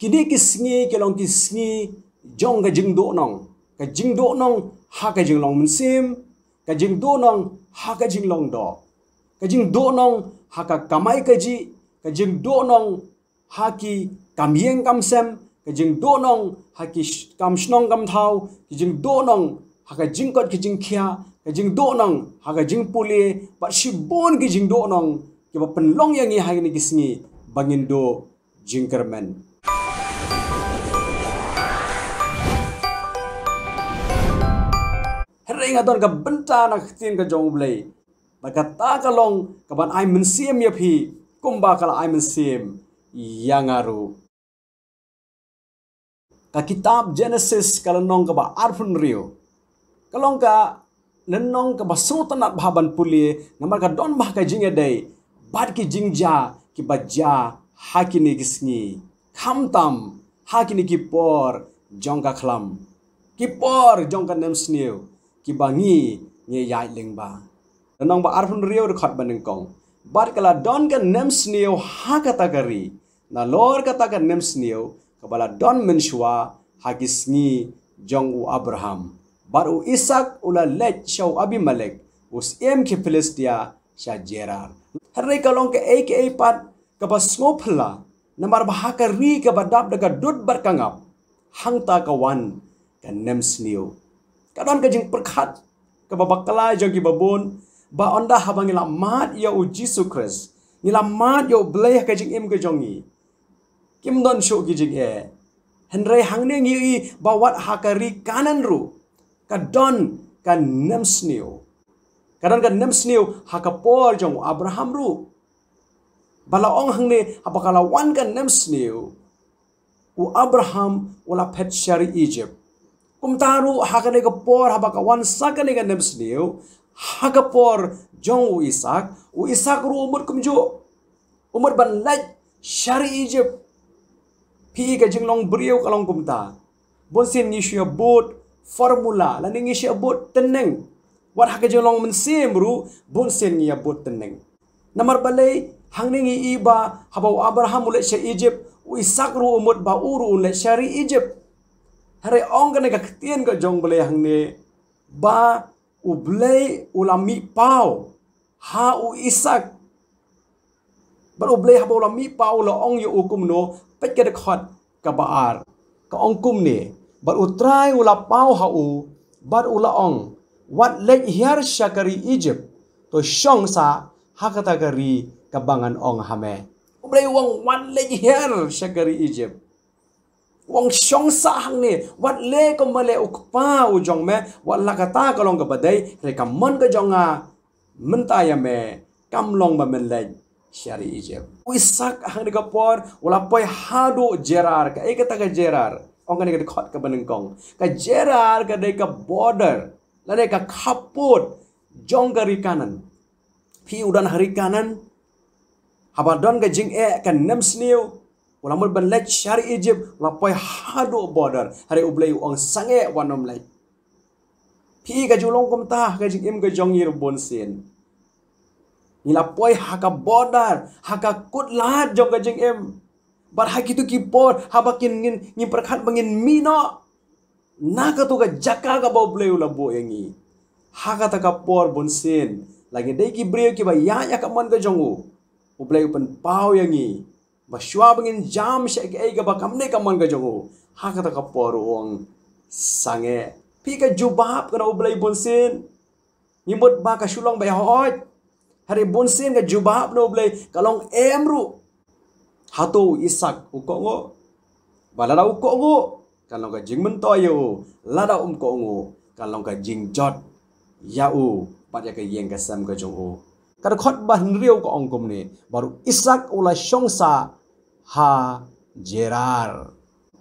kini kisngi kelong kisngi jong ka jing do nong ka jing do nong ha ka jing long mensim ka jing do nong ha ka jing long do ka jing do nong ha ka kamai ka ji ka jing do nong ha ki kam yeng kam sem ka jing do nong ha ki kam shnong kam thau ki jing do nong ha ka jing kot ki jing khia ka jing do nong ha ka jing puli ba shi bon ki jing do nong ki ba penlong yang ni ha ni kisngi bangin do jing kermen hering adon ka benta na tin ka jong blai ba ka ta ka long ka ban ai mensim ya phi kumba kala ai mensim yangaru ka kitab Genesis kala nong ka ba arfun rio kalong ka nenong ka ba sutanat bhaban puli namar ka don bah ka jinga dai bad ki jingja ki baja hakini kisngi khamtam hakini ki por jong ka khlam ki por jong ka nem sniu ki bangi nge yai lengba nenong ba arfun rio rekhot baneng kong bad kala don ka nem sniu hakatagari na lor kata ka nem sniu kabala don menshua hakisngi jong u Abraham bar u Isak ula lech shaw Abimelek us em ki Filistia sha Gerar harre kalong ke ai pat ka ba snopla namar bahaka ri ka badap daga dut barkangap hangta ka wan ka nem sniu kadon ka jing perkhat ka babakala jong ki babon ba onda habangila mat ya u Jesus Christ nila mat yo bleh ka jing em ka jongi kim don show ki jing e henry hangne ngi bawat hakari kanan ru ka don ka nem sniu kadon ka nem sniu hakapor jong Abraham ru bala ong hangne apakala wan ka nem sniu u Abraham wala pet shari Egypt kumtaru hakane ka por habaka wan sakane ka nem sniu hakapor jong u Isak ru umur kumjo umur ban laj shari Egypt pi ka jinglong brio kalong kumta bonsin ni shia bot formula la ni shia bot teneng wat ha ka jinglong mensim ru bonsin ni bot teneng namar balai hangning iba habau Abraham ule sha Egypt u Isak ru umut ba uru ule shari Egypt hare ong ka ka tien ka jong balai hangne ba u blai ulami pau ha u Isak bar u blai habau ulami pau la ong yu ukum no pet ka dekhot ka baar ka ong kum ni bar utrai ula pau ha u bar ula ong wat lek hiar shakari Egypt to shong sa hakatagari kabangan ong hame ublay wong wat lek hiar shakari Egypt wong shong sa hang ni wat le ko male ukpa u jong me wat lakata ka long ka badai re ka mon ka jonga mentaya me kam long ba men lek shari Egypt Isak hang ka por wala poi hado Gerar ka kata ka Gerar ong ka ni khot ka banengkong ka Gerar ka dai ka border la dai ka khaput jong ka ri kanan phi udan hari kanan habadon ka jing ka nem sniu wala mul ban lech shari Egypt wala poi hado border hari ublai ong sange wanom lai phi ka julong kum ta ka jing im ka jong yir bon sen nila poi haka border haka kutlat jong ka jing em bar haki tu ki por habakin ngin perkhat bangin mino naka tu ka jaka ka bau bleu la bo yangi haka ta ka por bonsen lagi dei ki breu ki ba ya ka man ka jongu ubleu pen pau yangi ba shwa bangin jam she ka ba kamne ka man ka jongu haka ta ka por wong sange pi ka jubab ka ubleu bonsen nimut ba ka shulong ba hoj hari bonsen ka jubab no ubleu kalong emru hato Isak ukongo balada ukongo kalong ka jing mentoyo lada ukongo kalong ka jing jot yau pada ka yeng ka sam ka jongo kada khot ban riu ko ongkum ni baru Isak ula shongsa ha Gerar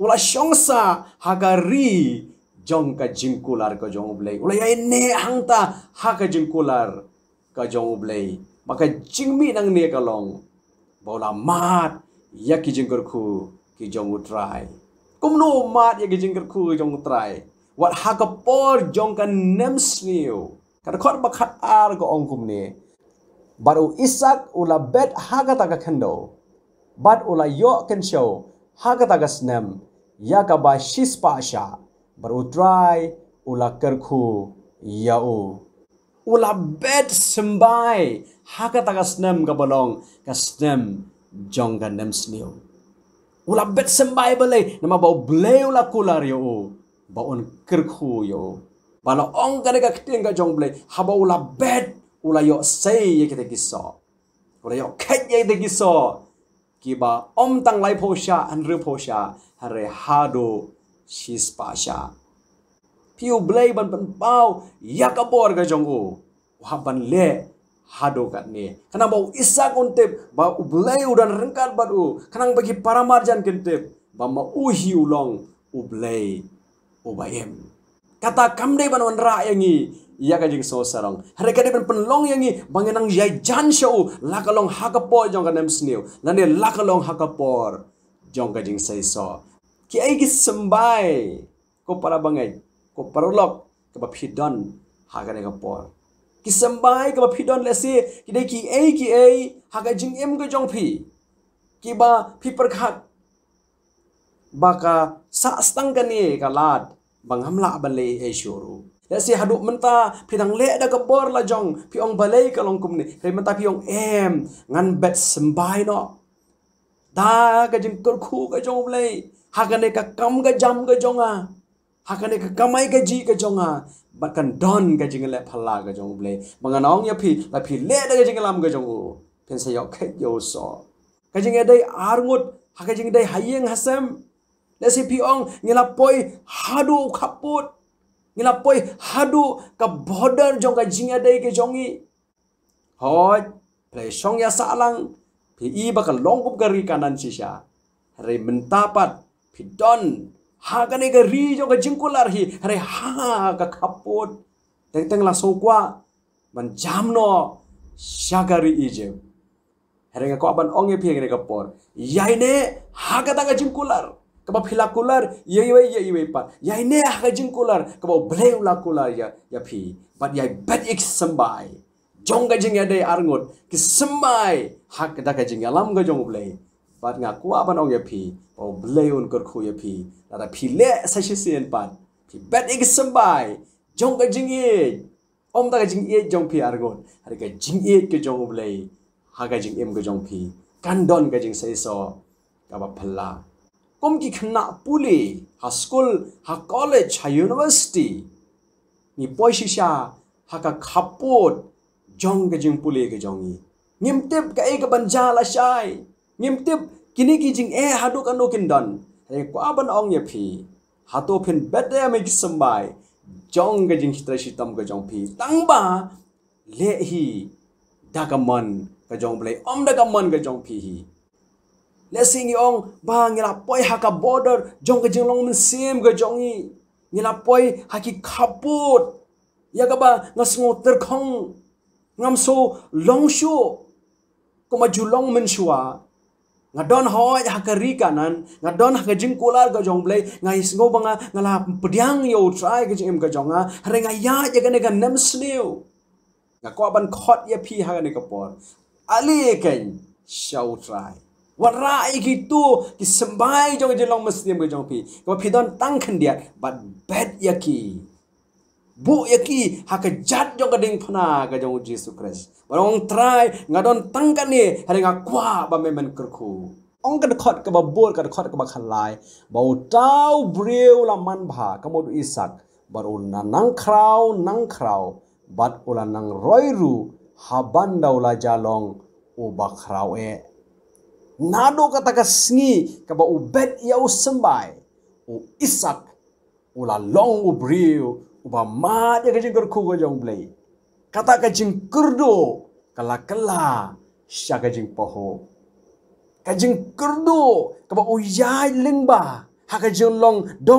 ula shongsa hagari jong ka jingkular ka jong blai ula ya ne hangta ha ka jingkular ka jong blai maka jingmi nang ne kalong bola mat ya ki jingkur khu ki jong utrai kumno mat ya ki jingkur khu jong utrai wat ha ka por jong ka nem sniu kada khot bakhat ar ko ongkum ni baru Isak ula bet ha ka ta ka khando bat ula yo ken show hakatagas nem yakaba shispasha berutrai ula kerku yau ula bet sembai hakatagas nem kabalong kasnem jongga nem sniu ula bet sembai balai nama bau bleu la kular yo baun kerku yo bala ong kare ka kting ka jong blai haba ula bet ula yo sei ye kita kiso ula yo khet ye kita kiso kiba om tang lai posha anru posha hare hado shispasha piu blai ban pau yakabor ka jong u waban le hado kat ni kana bau isak untip bau blai udan rengkat batu kanang bagi paramarjan kentip ba ma uhi ulong ublai ubayem kata kamde ban wanra yangi ya ka jing so sarong hare ka de ban penlong yangi bangenang yai jan show lakalong hakapor jong ka nem sniu lane lakalong hakapor jong ka jing sai so ki ai ki sembai ko para bangai ko parolok ka ba phidon ha ka de ka por ki sembai ka ba phidon lese ki de ki ai ha ka jing em ka jong phi ki ba phi perkhat baka sa stang ka ni ka lat bangamla balai e shuru lesi haduk menta pidang le da kabor la jong piong balai kalong kumni re menta piong em ngan bet sembai no da ka jing kurku ka jong balai hakane ka kam ka jam ka jonga hakane ka kamai ka ji ka jonga bakan don ka jing le phala ka jong balai manganong ya phi la phi le da ka jing lam ka jong u pen se yok khet yo so ka jing dai arngut ha ka jing dai hayeng hasam lesi piong ngila poi hadu kaput ngila poi hadu ka border jong ka jinga dai ke jongi hoi play song ya salang pi i ba ka longkup ka ri kanan sisha re mentapat pi don ha ka ne ka ri jong ka jingkular hi re ha ka kaput teng teng la so kwa man jamno shagari ije re ka ko ban ong e pi ne ka por yai ne ha ka ta ka jingkular kaba philakular ye pat yai ne ha jingkular kaba bleu kular ya phi but yai bet ik sambai jong ga jing ya de arngut ki sambai hak da ka jing alam ga jong blei but nga kwa ban ong ya phi o bleun kor khu ya phi da phi le sa shi sen pat phi bet ik sambai jong ga jing ye om da ga jing ye jong phi arngut har ga jing ye ke jong blei ha ga jing em ga jong phi kan don ga jing sai so kaba phalla kum ki khna puli ha school ha college ha university ni poishisha ha ka khapot jong ga jing puli ga jongi ngimtip ka e ka banja la shai ngimtip kini ki jing e ha do kan do kin don re kwa ban ong ye phi ha to phin bete me ki sambai jong ga jing hitra shitam ga jong phi tang ba le hi da ka man ka jong blai om da ka man ga jong phi hi lesing yong ba ngila poi haka border jong ka jing long men sim ga jongi ngila poi haki khaput ya ka ba ngasngo ter khong ngam so long shu ko ma julong men shua ngadon hoy haka ri kanan ngadon haka jing kular ga jong blai ngai sngo banga ngala pediang yo try ga jing ga jonga hare nga ya ja ga ne ga nam sneu nga ko ban khot ya phi ha ne ka por ali ken show try warra ikitu ki sembai jong jelong muslim ke jong pi ko pidon tang khandia but bad yaki bu yaki haka jat jong gading phana ga jong Jesus Christ barong try ngadon tang kan ni hare nga kwa ba men kerku ong ka khot ka ba bor ka khot ka ba khalai bau tau breu la man bha ka mod isak baru nang krau bat ula nang roiru haban daula jalong u ba krau e nado kata ka sngi ka ba ubet ya usambai u isak ula long u breu u ba ma de ka jing kerku ga jong blai kata ka jing kurdo kala sya ka jing poho ka jing kurdo ka ba u yai lingba ha ka jing long do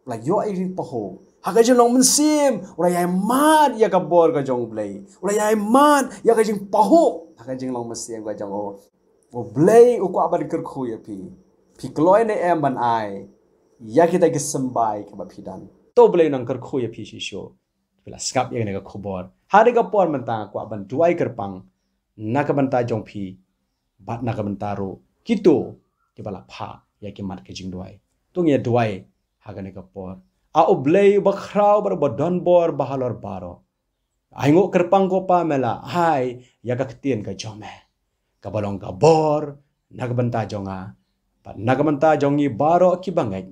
la yo ai ri poho ha ka jing long men sim ula yai mad ya ka bor ka jong blai ula yai mad ya ka jing poho ha ka jing long men sim ka jong o blai u ko abar kerku ya pi kloi ne em ban ai ya kita ki sembai ka ba phidan to blai nang kerku ya pi si sho bila skap ya ne ka khobor hari ka por menta ko ban duai kerpang na ka banta jong phi bat na ka banta ro kito ki bala pha ya ki mat ke jing duai tung ye duai hagane ka por a oblei ba khrau bar ba don bor bahalor baro aingo kerpang ko pa mela hai ya ka ktien ka jome ka balong ka bor nagbanta jonga pa nagbanta jongi baro ki bangai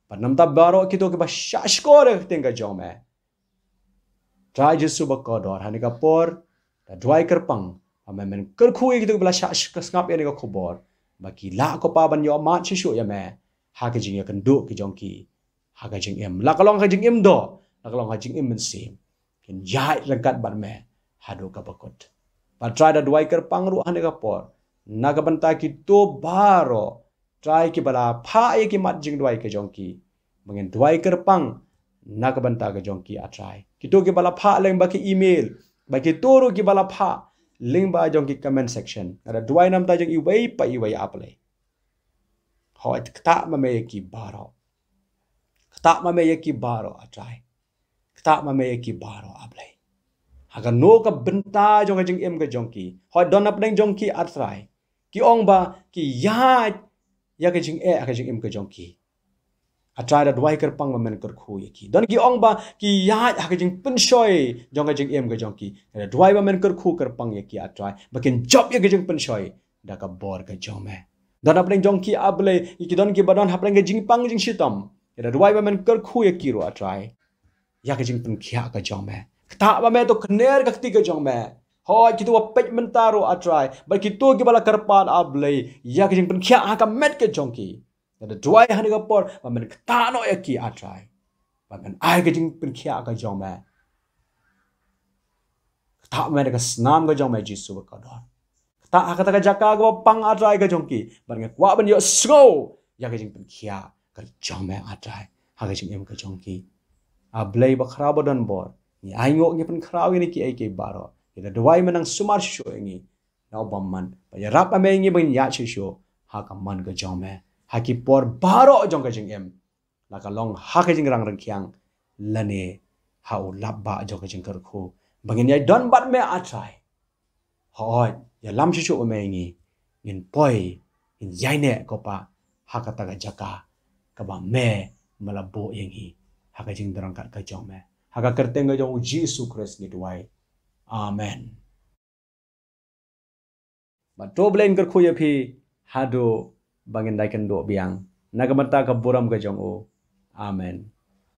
pa namta baro ki to ki ba shashkore ktien ka jome trai jesu ba kodor hani ka por da duai kerpang amen kerkhui ki to bla shash ka skap ya ni ka khobor baki la ko pa ban yo ma chishu ya me ha ke jing ya kan du ki jong ki ha ka jing em la kalong ka jing em do la kalong ka jing em men sim kin yai rangkat ban me ha do ka bakot pa try da duai ker pangru ane ka por na ka banta ki to baro try ki bala pha ye ki mat jing duai ke jong ki mengen duai ker pang na ka banta ka jong ki a try ki to ki bala pha leng ba ki email ba ki toru ki bala pha link ba jong ki comment section ada duai nam ta jong i wei aple hoi kta ma me ki baro kta ma me ki baro a try kta ma me ki baro aple haga no ka benta jong jing em ka jong ki hoi don ap deng jong ki a try ki ong ba ki ya ka jing ka jing em ka jong ki a try da duai ker pang ma men ker khu ye ki don ki ong ba ki ya ka jing pun shoi jong ka jing em ka jong ki da duai ba men ker khu ker pang ye ki a try bakin job ye ka jing pun shoi da ka bor ka jong me don ap deng jong ki able ki don ki badon hap deng jing pang jing shitom da duai ba men ker khu ye ki ro a try ya ka jing pun khia ka jong me kta ba me to kner ka ti ka jong me hoi ki tu pej mentaro a try ba ki to ki bala karpan able ya ka jing pun khia ka met ka jong ki da duai hani ka por ba men kta no ya ki a try ba men ai ka jing pun khia ka jong me kta me ka snam ka jong me jisu ka don kta ka ta jaka ka pang a try ka jong ki ba nge kwa ban yo sgo ya ka jing pun khia ka jong me a try ha ka jing em ka jong ki a blai ba khrau ba don bor ni ai ngok ni pen khrau ni ki ai ke baro ida duai menang sumar shu ngi nau bamman ba ya rap ame ngi ban ya shu ha ka man ka jong me ha ki por baro jong ka jing em la ka long ha ka jing rang rang kyang lane ha u lab ba jong ka jing kar khu bangin yai don bat me a try hoi ya lam shu me ngi ngin poi in yai ne ko pa ha ka ta ga jaka ka ba me malabo yengi ha ka jing drang kat ka jong me ha ka kerteng ga jong Jesu Christ ni duai amen ba to blen kar khu ye phi ha do bangin dai kan do biang nagamata ka buram ga jong o amen